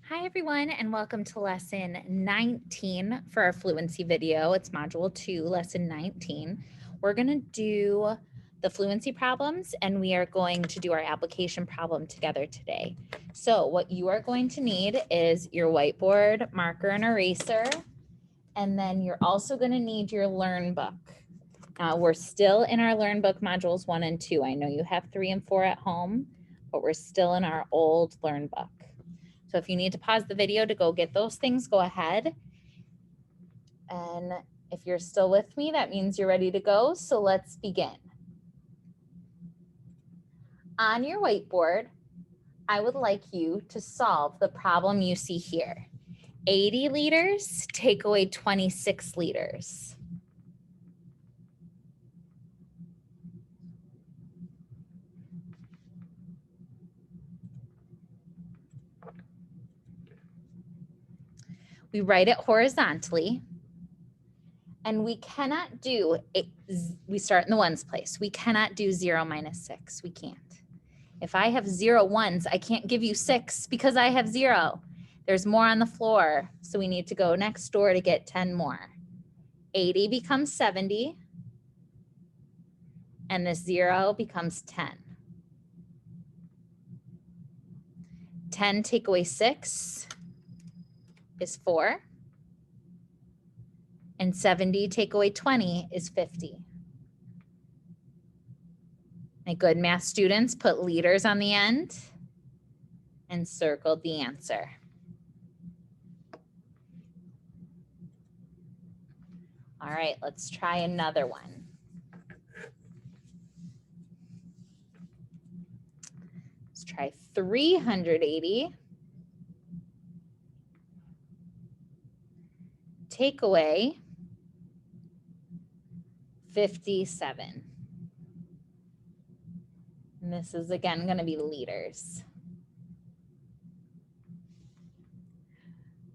Hi everyone, and welcome to lesson 19 for our fluency video. It's module 2, lesson 19. We're going to do the fluency problems and we are going to do our application problem together today. So what you are going to need is your whiteboard, marker, and eraser, and then you're also going to need your Learn book. We're still in our Learn book modules 1 and 2. I know you have 3 and 4 at home, but we're still in our old Learn book. So if you need to pause the video to go get those things, go ahead. And if you're still with me, that means you're ready to go. So let's begin. On your whiteboard, I would like you to solve the problem you see here. 80 liters, take away 26 liters. We write it horizontally. And we cannot do, we start in the ones place. We cannot do 0 minus 6. We can't. If I have 0 ones, I can't give you 6 because I have 0. There's more on the floor, so we need to go next door to get 10 more. 80 becomes 70, and this 0 becomes 10. 10 take away 6 is 4, and 70 take away 20 is 50. My good math students put liters on the end and circled the answer. All right, let's try another one. Let's try 380. Take away 57. And this is again going to be liters.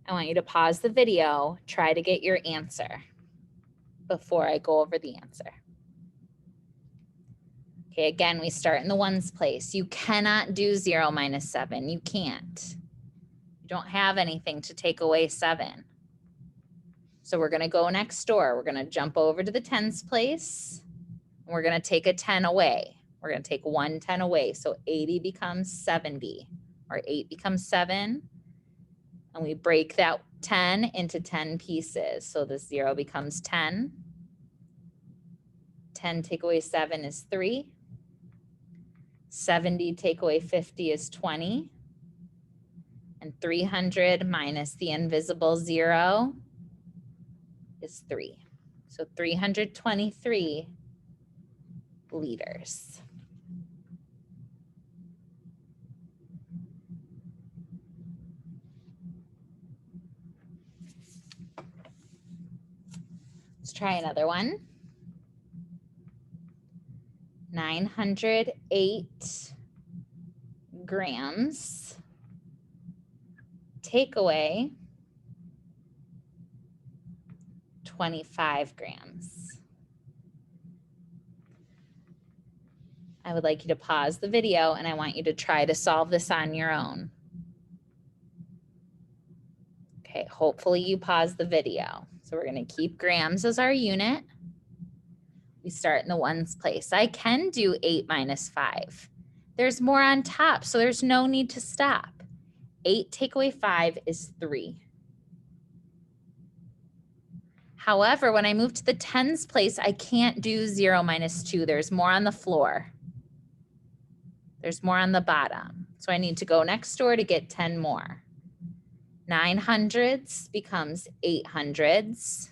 I want you to pause the video, try to get your answer before I go over the answer. Okay, again, we start in the ones place. You cannot do 0 minus 7. You can't. You don't have anything to take away 7. So we're going to go next door. We're going to jump over to the tens place. And we're going to take a 10 away. We're going to take 1 10 away. So 80 becomes 70, or 8 becomes 7. And we break that 10 into 10 pieces. So the 0 becomes 10. 10 take away 7 is 3. 70 take away 50 is 20. And 300 minus the invisible 0 is 3. So 323 liters. Let's try another one. 908 grams. Take away 25 grams. I would like you to pause the video and I want you to try to solve this on your own. Okay, hopefully you pause the video. So we're going to keep grams as our unit. We start in the ones place. I can do 8 minus 5. There's more on top, so there's no need to stop. 8 take away 5 is 3. However, when I move to the tens place, I can't do 0 minus 2. There's more on the floor. There's more on the bottom. So I need to go next door to get 10 more. 900s becomes 800s.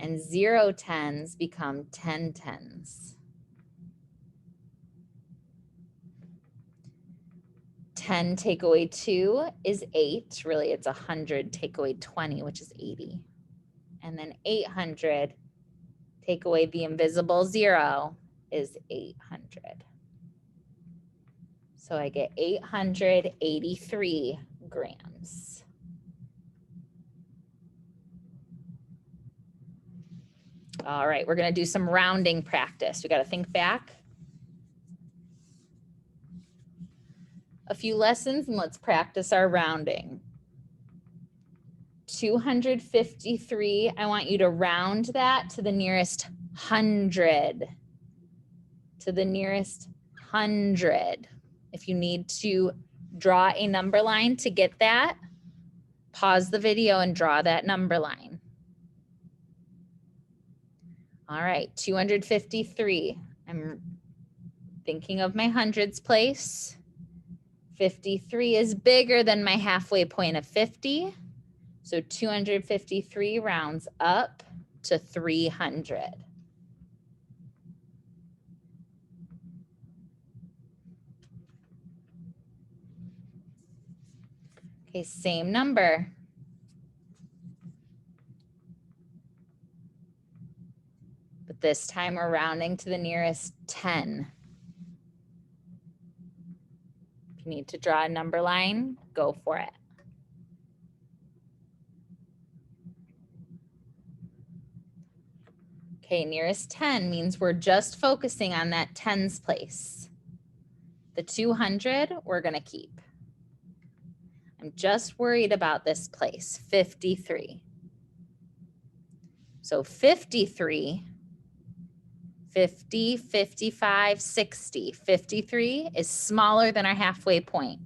And 0 tens become 10 tens. 10 take away 2 is 8. Really, it's 100 take away 20, which is 80. And then 800 take away the invisible 0 is 800. So I get 883 grams. All right, we're going to do some rounding practice. We got to think back. a few lessons and let's practice our rounding. 253, I want you to round that to the nearest 100. To the nearest 100. If you need to draw a number line to get that, pause the video and draw that number line. All right, 253. I'm thinking of my hundreds place. 53 is bigger than my halfway point of 50. So 253 rounds up to 300. Okay, same number. But this time we're rounding to the nearest 10. If you need to draw a number line, go for it. Okay, nearest 10 means we're just focusing on that tens place. The 200 we're gonna keep. I'm just worried about this place, 53. So 53, 50, 55, 60. 53 is smaller than our halfway point.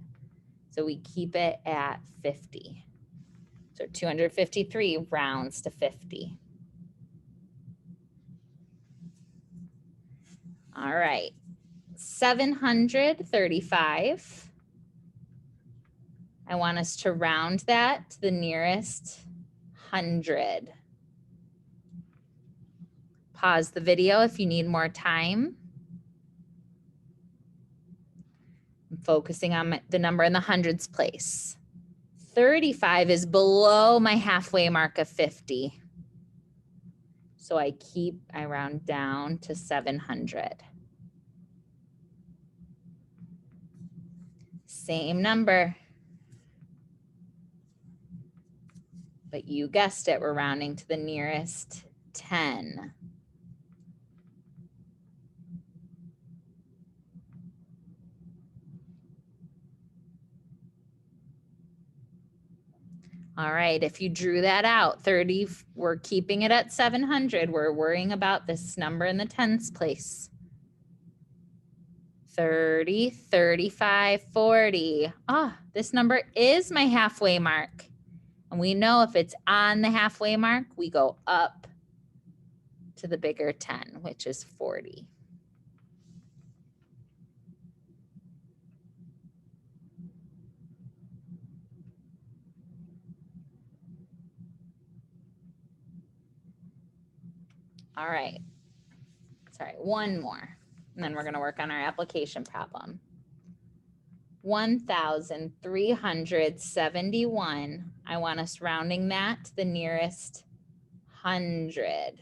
So we keep it at 50. So 253 rounds to 50. All right, 735. I want us to round that to the nearest 100. Pause the video if you need more time. I'm focusing on the number in the hundreds place. 35 is below my halfway mark of 50. So I round down to 700. Same number. But you guessed it, we're rounding to the nearest 10. All right, if you drew that out, 30, we're keeping it at 700. We're worrying about this number in the tens place. 30, 35, 40. Ah, this number is my halfway mark. And we know if it's on the halfway mark, we go up to the bigger 10, which is 40. All right, sorry, one more, and then we're gonna work on our application problem. 1,371, I want us rounding that to the nearest 100.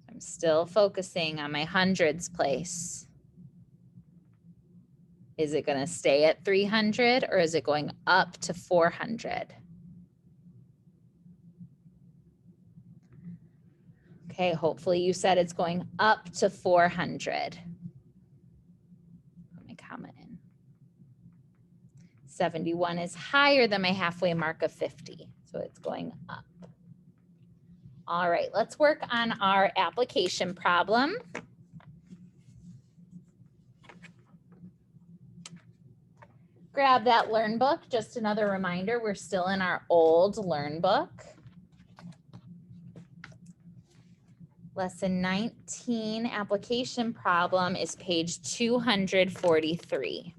I'm still focusing on my hundreds place. Is it gonna stay at 300 or is it going up to 400? Okay, hopefully you said it's going up to 400. Put my comment in. 71 is higher than my halfway mark of 50, so it's going up. All right, let's work on our application problem. Grab that Learn book. Just another reminder, we're still in our old Learn book. Lesson 19 application problem is page 243.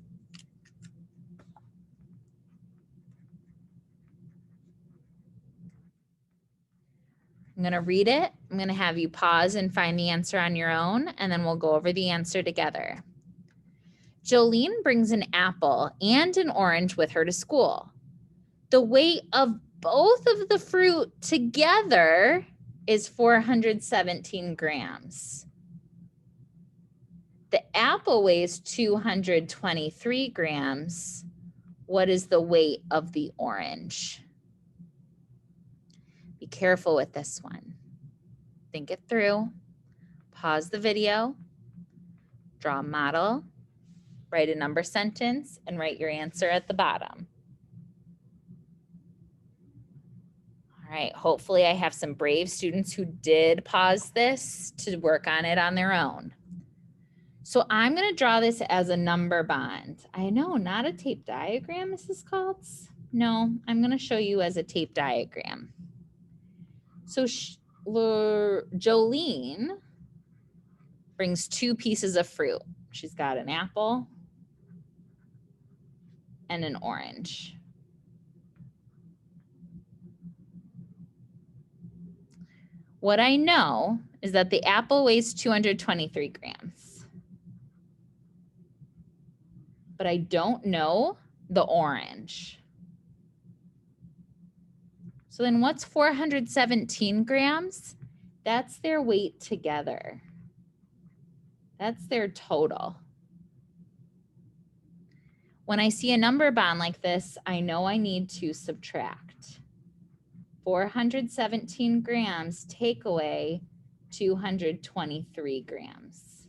I'm going to read it. I'm going to have you pause and find the answer on your own, and then we'll go over the answer together. Jolene brings an apple and an orange with her to school. The weight of both of the fruit together is 417 grams. The apple weighs 223 grams. What is the weight of the orange? Be careful with this one. Think it through. Pause the video. Draw a model. Write a number sentence and write your answer at the bottom. All right, hopefully I have some brave students who did pause this to work on it on their own. So I'm going to draw this as a number bond. I know, not a tape diagram, Mrs. Caltz. No, I'm going to show you as a tape diagram. So Jolene brings 2 pieces of fruit. She's got an apple and an orange. What I know is that the apple weighs 223 grams. But I don't know the orange. So then what's 417 grams? That's their weight together. That's their total. When I see a number bond like this, I know I need to subtract. 417 grams take away 223 grams.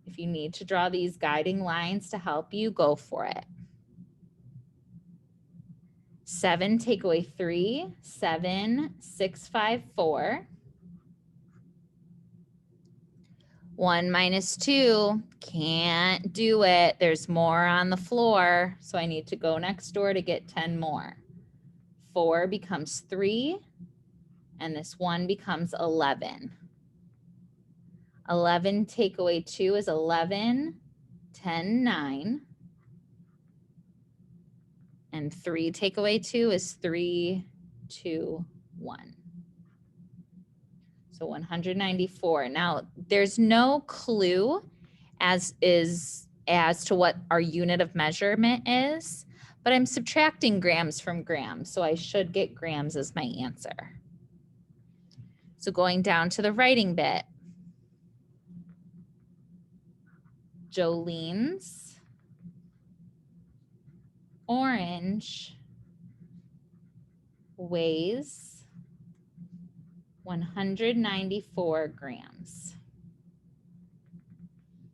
If you need to draw these guiding lines to help you, go for it. 7 take away 3, 7, 6, 5, 4. 1 minus 2, can't do it. There's more on the floor, so I need to go next door to get 10 more. 4 becomes 3, and this 1 becomes 11. 11 take away 2 is 11, 10, 9. And 3 take away 2 is 3, 2, 1. So 194. Now, there's no clue as to what our unit of measurement is, but I'm subtracting grams from grams, so I should get grams as my answer. So going down to the writing bit, Jolene's orange weighs 194 grams,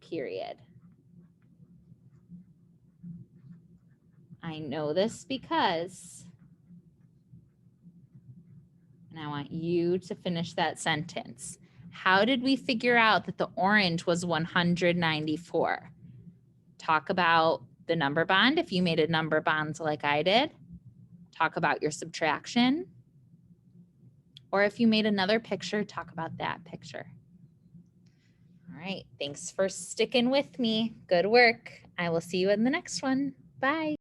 period. I know this because, and I want you to finish that sentence. How did we figure out that the orange was 194? Talk about the number bond if you made a number bond like I did. Talk about your subtraction. Or if you made another picture, talk about that picture. All right, thanks for sticking with me. Good work. I will see you in the next one. Bye.